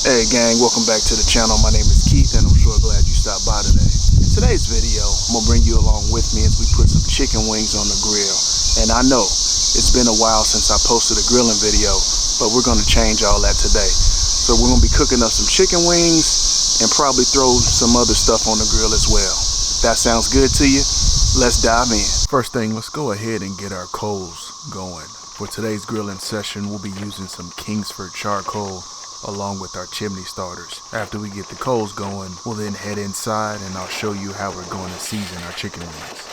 Hey gang, welcome back to the channel. My name is Keith and I'm sure glad you stopped by today. In today's video, I'm gonna bring you along with me as we put some chicken wings on the grill. And I know it's been a while since I posted a grilling video, but we're gonna change all that today. So we're gonna be cooking up some chicken wings and probably throw some other stuff on the grill as well. If that sounds good to you, let's dive in. First thing, let's go ahead and get our coals going. For today's grilling session, we'll be using some Kingsford charcoal along with our chimney starters. After we get the coals going, we'll then head inside and I'll show you how we're going to season our chicken wings.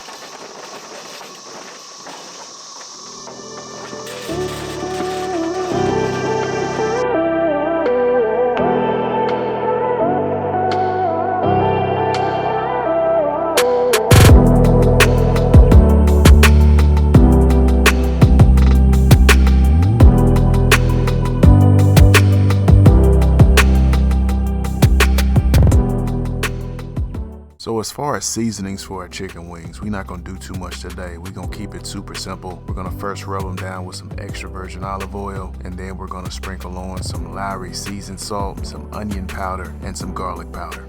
So as far as seasonings for our chicken wings, we're not going to do too much today. We're going to keep it super simple. We're going to first rub them down with some extra virgin olive oil, and then we're going to sprinkle on some Lowry seasoned salt, some onion powder, and some garlic powder.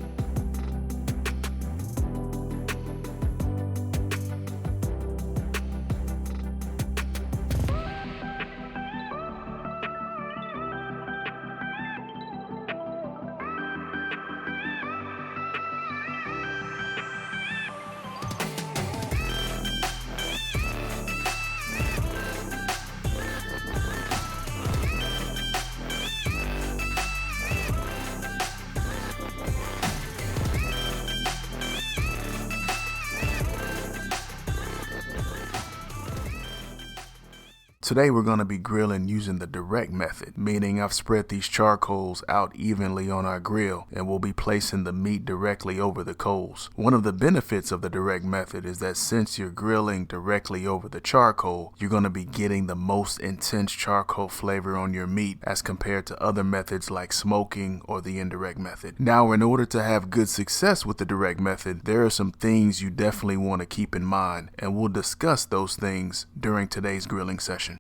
Today we're going to be grilling using the direct method, meaning I've spread these charcoals out evenly on our grill and we'll be placing the meat directly over the coals. One of the benefits of the direct method is that since you're grilling directly over the charcoal, you're going to be getting the most intense charcoal flavor on your meat as compared to other methods like smoking or the indirect method. Now, in order to have good success with the direct method, there are some things you definitely want to keep in mind, and we'll discuss those things during today's grilling session.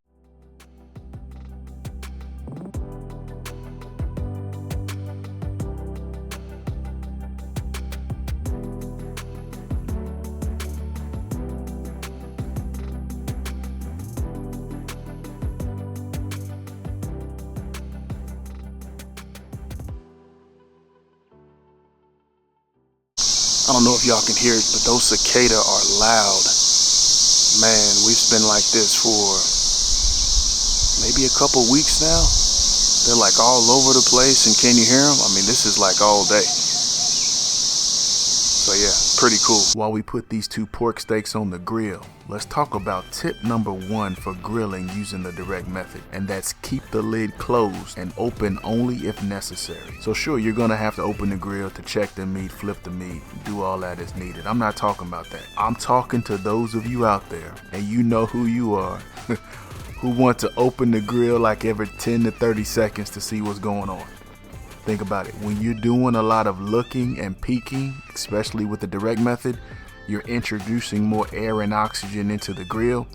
I don't know if y'all can hear it, but those cicadas are loud. Man, we've been like this for maybe a couple weeks now. They're like all over the place, and can you hear them? I mean, this is like all day. So yeah, pretty cool. While we put these two pork steaks on the grill, let's talk about tip number 1 for grilling using the direct method, and that's keep the lid closed and open only if necessary. So sure, you're gonna have to open the grill to check the meat, flip the meat, do all that as needed. I'm not talking about that. I'm talking to those of you out there, and you know who you are, who want to open the grill like every 10 to 30 seconds to see what's going on. Think about it. When you're doing a lot of looking and peeking, especially with the direct method, you're introducing more air and oxygen into the grill,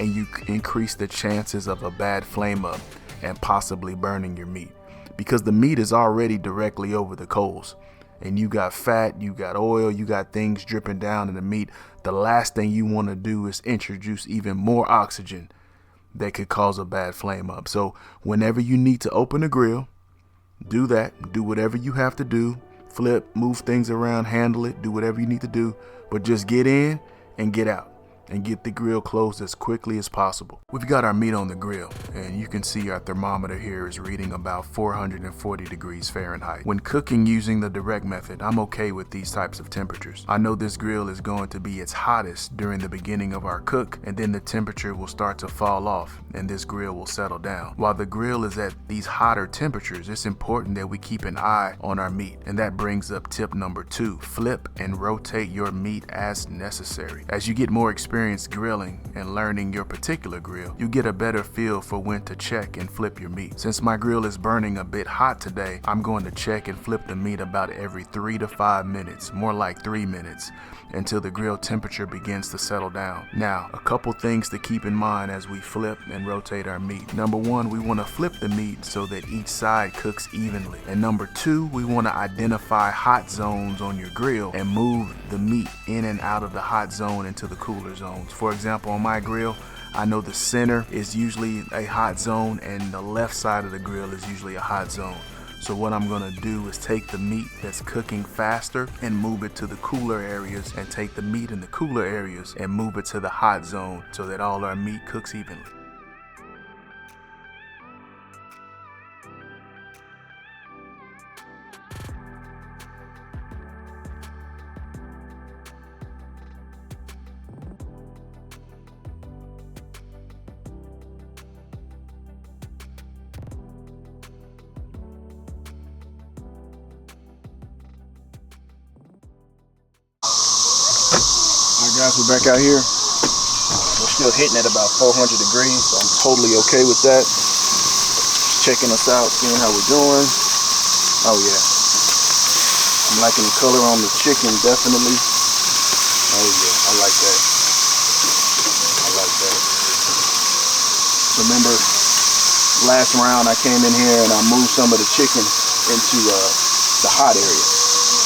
and you increase the chances of a bad flame up and possibly burning your meat, because the meat is already directly over the coals and you got fat, you got oil, you got things dripping down in the meat. The last thing you want to do is introduce even more oxygen that could cause a bad flame up. So whenever you need to open the grill, do that. Do whatever you have to do. Flip, move things around, handle it, do whatever you need to do, but just get in and get out and get the grill closed as quickly as possible. We've got our meat on the grill, and you can see our thermometer here is reading about 440 degrees Fahrenheit. When cooking using the direct method, I'm okay with these types of temperatures. I know this grill is going to be its hottest during the beginning of our cook, and then the temperature will start to fall off and this grill will settle down. While the grill is at these hotter temperatures, it's important that we keep an eye on our meat, and that brings up tip number 2. Flip and rotate your meat as necessary. As you get more experience experience grilling and learning your particular grill, you get a better feel for when to check and flip your meat. Since my grill is burning a bit hot today, I'm going to check and flip the meat about every 3 to 5 minutes, more like 3 minutes, until the grill temperature begins to settle down. Now, a couple things to keep in mind as we flip and rotate our meat. Number one, we want to flip the meat so that each side cooks evenly. And number two, we want to identify hot zones on your grill and move the meat in and out of the hot zone into the cooler zones. For example, on my grill, I know the center is usually a hot zone and the left side of the grill is usually a hot zone. So what I'm gonna do is take the meat that's cooking faster and move it to the cooler areas, and take the meat in the cooler areas and move it to the hot zone so that all our meat cooks evenly. Alright guys, we're back out here. We're still hitting at about 400 degrees, so I'm totally okay with that. Just checking us out, seeing how we're doing. Oh yeah. I'm liking the color on the chicken, definitely. Oh yeah, I like that. I like that. So remember, last round I came in here and I moved some of the chicken into the hot area.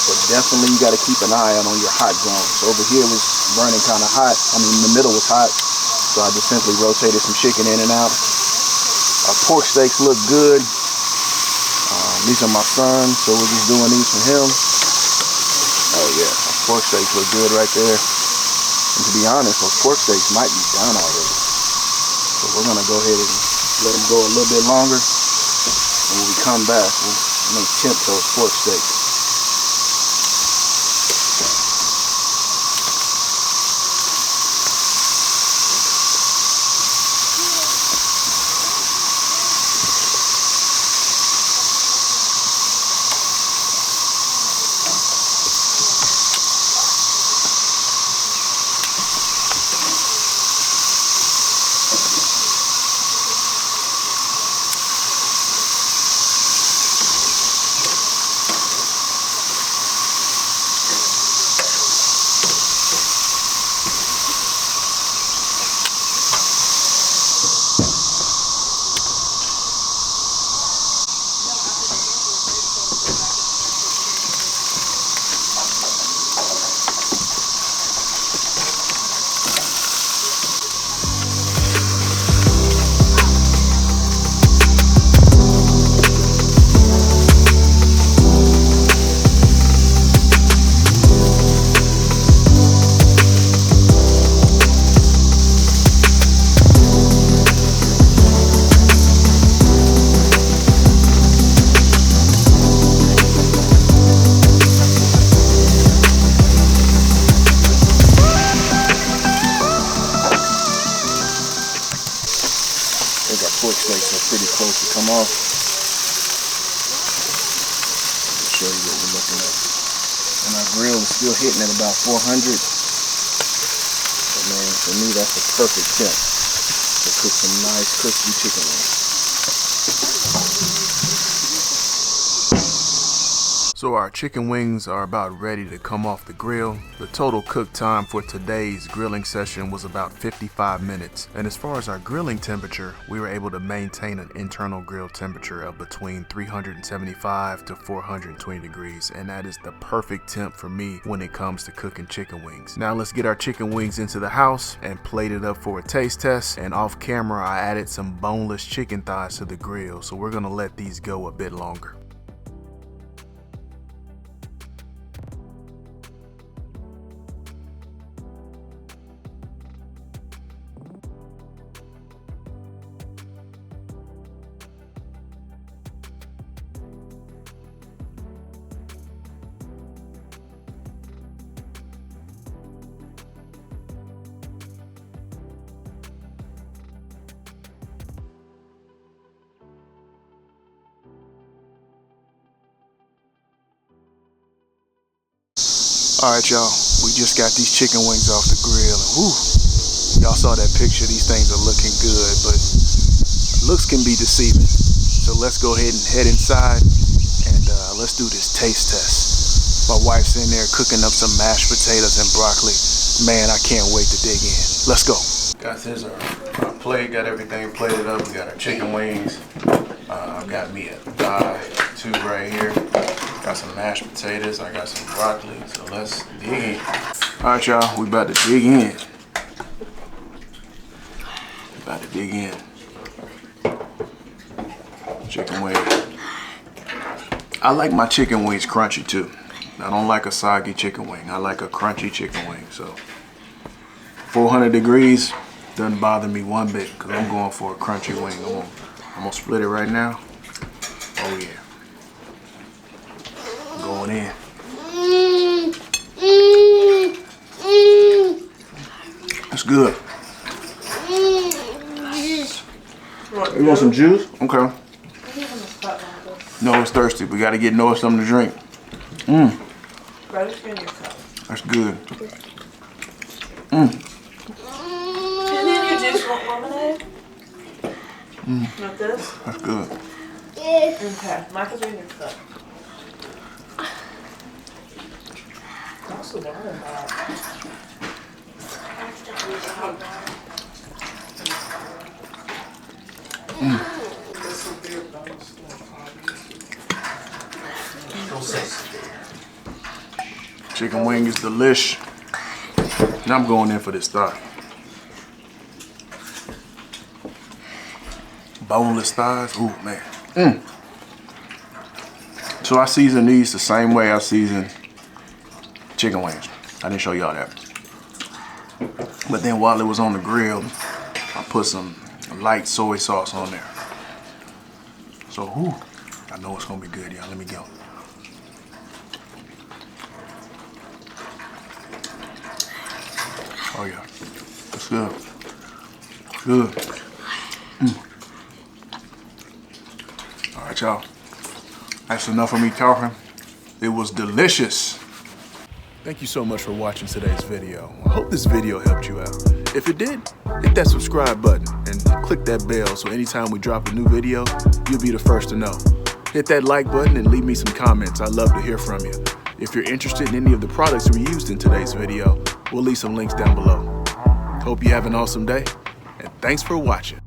But definitely you got to keep an eye out on your hot zone. So over here was burning kind of hot. I mean, the middle was hot. So I just simply rotated some chicken in and out. Our pork steaks look good. These are my sons, so we're just doing these for him. Oh yeah, our pork steaks look good right there. And to be honest, those pork steaks might be done already. So we're gonna go ahead and let them go a little bit longer. And when we come back, we'll make temp those pork steaks. Pork steaks are pretty close to come off. I'll show you what we're looking at. And our grill is still hitting at about 400. But man, for me, that's a perfect temp to cook some nice crispy chicken wings. So our chicken wings are about ready to come off the grill. The total cook time for today's grilling session was about 55 minutes. And as far as our grilling temperature, we were able to maintain an internal grill temperature of between 375 to 420 degrees. And that is the perfect temp for me when it comes to cooking chicken wings. Now let's get our chicken wings into the house and plate it up for a taste test. And off camera, I added some boneless chicken thighs to the grill. So we're gonna let these go a bit longer. Alright y'all, we just got these chicken wings off the grill and whew, Y'all saw that picture. These things are looking good, but looks can be deceiving. So let's go ahead and head inside and let's do this taste test. My wife's in there cooking up some mashed potatoes and broccoli. Man, I can't wait to dig in. Let's go. Guys, here's our plate. Got everything plated up. We got our chicken wings. I've got me a thigh, 2 right here. Got some mashed potatoes. I got some broccoli. So let's dig in. All right, y'all. We about to dig in. About to dig in. Chicken wings. I like my chicken wings crunchy too. I don't like a soggy chicken wing. I like a crunchy chicken wing. So 400 degrees doesn't bother me one bit because I'm going for a crunchy wing. I'm gonna split it right now. Oh yeah. Going in. That's good. You want some juice? Okay. Noah's thirsty. We gotta get Noah something to drink. That's good. And then you just want lemonade? Not this? That's good. Okay, Michael's in your cup. That's the water bottle. Chicken wing is delish. Now I'm going in for this thigh. Boneless thighs. Ooh, man. So I season these the same way I season chicken wings. I didn't show y'all that. But then while it was on the grill, I put some light soy sauce on there. So, I know it's gonna be good, y'all. Let me go. Oh yeah, it's good. Good. All right, y'all. That's enough of me talking. It was delicious. Thank you so much for watching today's video. I hope this video helped you out. If it did, hit that subscribe button and click that bell so anytime we drop a new video, you'll be the first to know. Hit that like button and leave me some comments. I'd love to hear from you. If you're interested in any of the products we used in today's video, we'll leave some links down below. Hope you have an awesome day, and thanks for watching.